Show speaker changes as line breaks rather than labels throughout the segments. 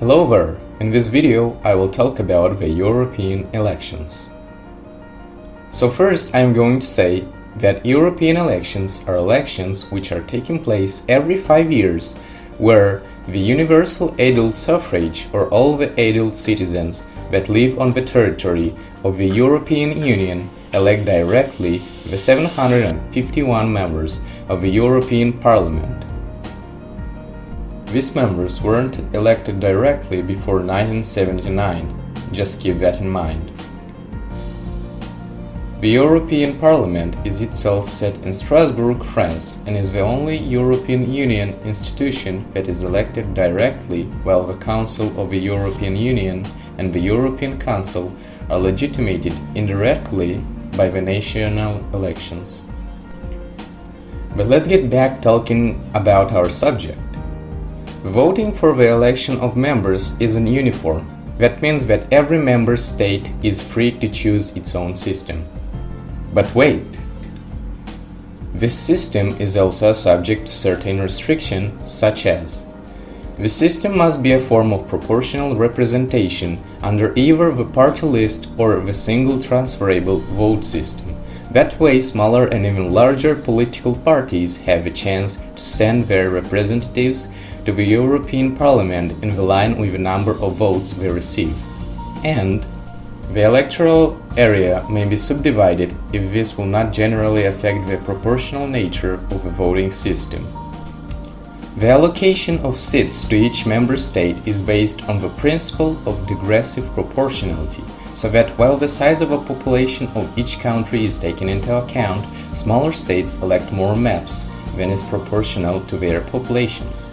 Hello there! In this video I will talk about the European elections. So first I'm going to say that European elections are elections which are taking place every 5 years, where the universal adult suffrage, or all the adult citizens that live on the territory of the European Union, elect directly the 751 members of the European Parliament. These members weren't elected directly before 1979, just keep that in mind. The European Parliament is itself set in Strasbourg, France, and is the only European Union institution that is elected directly, while the Council of the European Union and the European Council are legitimated indirectly by the national elections. But let's get back talking about our subject. Voting for the election of members isn't uniform. That means that every member state is free to choose its own system. But wait! This system is also subject to certain restrictions, such as the system must be a form of proportional representation under either the party list or the single transferable vote system. That way, smaller and even larger political parties have a chance to send their representatives to the European Parliament in line with the number of votes they receive. And the electoral area may be subdivided if this will not generally affect the proportional nature of the voting system. The allocation of seats to each member state is based on the principle of digressive proportionality, so that while the size of a population of each country is taken into account, smaller states elect more MEPs than is proportional to their populations.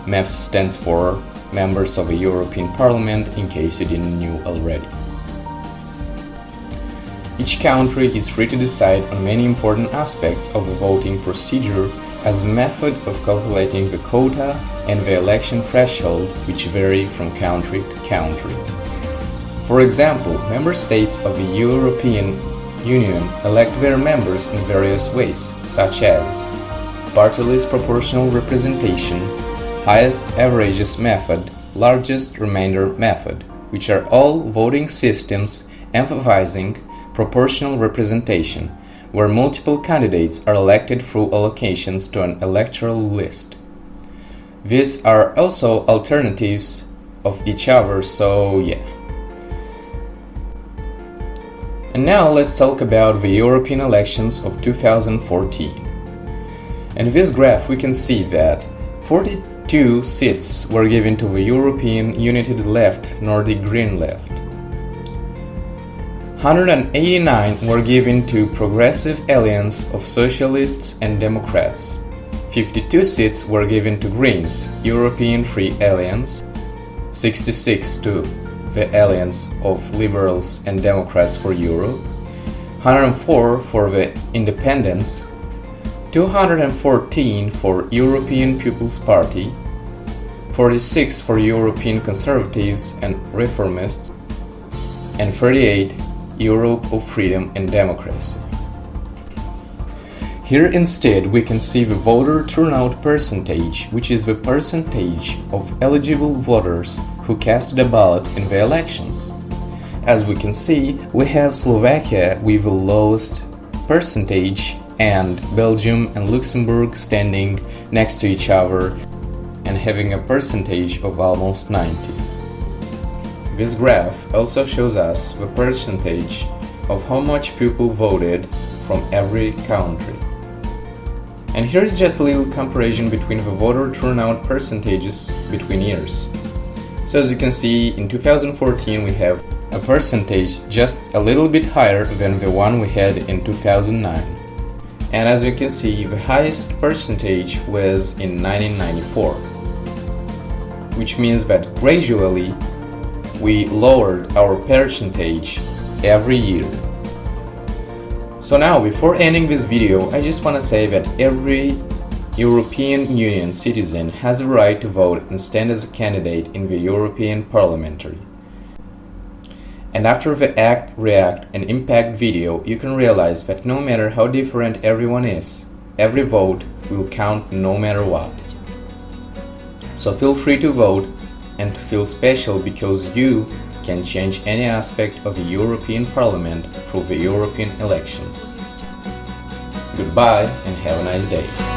MEPs stands for Members of the European Parliament, in case you didn't know already. Each country is free to decide on many important aspects of the voting procedure as a method of calculating the quota and the election threshold, which vary from country to country. For example, member states of the European Union elect their members in various ways, such as party list proportional representation, highest averages method, largest remainder method, which are all voting systems emphasizing proportional representation, where multiple candidates are elected through allocations to an electoral list. These are also alternatives of each other, so yeah. And now let's talk about the European elections of 2014. In this graph we can see that 42 seats were given to the European United Left, Nordic Green Left. 189 were given to Progressive Alliance of Socialists and Democrats. 52 seats were given to Greens, European Free Alliance. 66 to the Alliance of Liberals and Democrats for Europe. 104 for the Independents. 214 for European People's Party. 46 for European Conservatives and Reformists. And 38 Europe of Freedom and Democracy. Here instead we can see the voter turnout percentage, which is the percentage of eligible voters who casted a ballot in the elections. As we can see, we have Slovakia with the lowest percentage and Belgium and Luxembourg standing next to each other and having a percentage of almost 90. This graph also shows us the percentage of how much people voted from every country. And here is just a little comparison between the voter turnout percentages between years. So as you can see, in 2014 we have a percentage just a little bit higher than the one we had in 2009. And as you can see, the highest percentage was in 1994, which means that gradually we lowered our percentage every year. So now, before ending this video, I just want to say that every European Union citizen has the right to vote and stand as a candidate in the European Parliamentary. And after the Act, React and Impact video, you can realize that no matter how different everyone is, every vote will count no matter what. So feel free to vote and to feel special because you can change any aspect of the European Parliament through the European elections. Goodbye and have a nice day.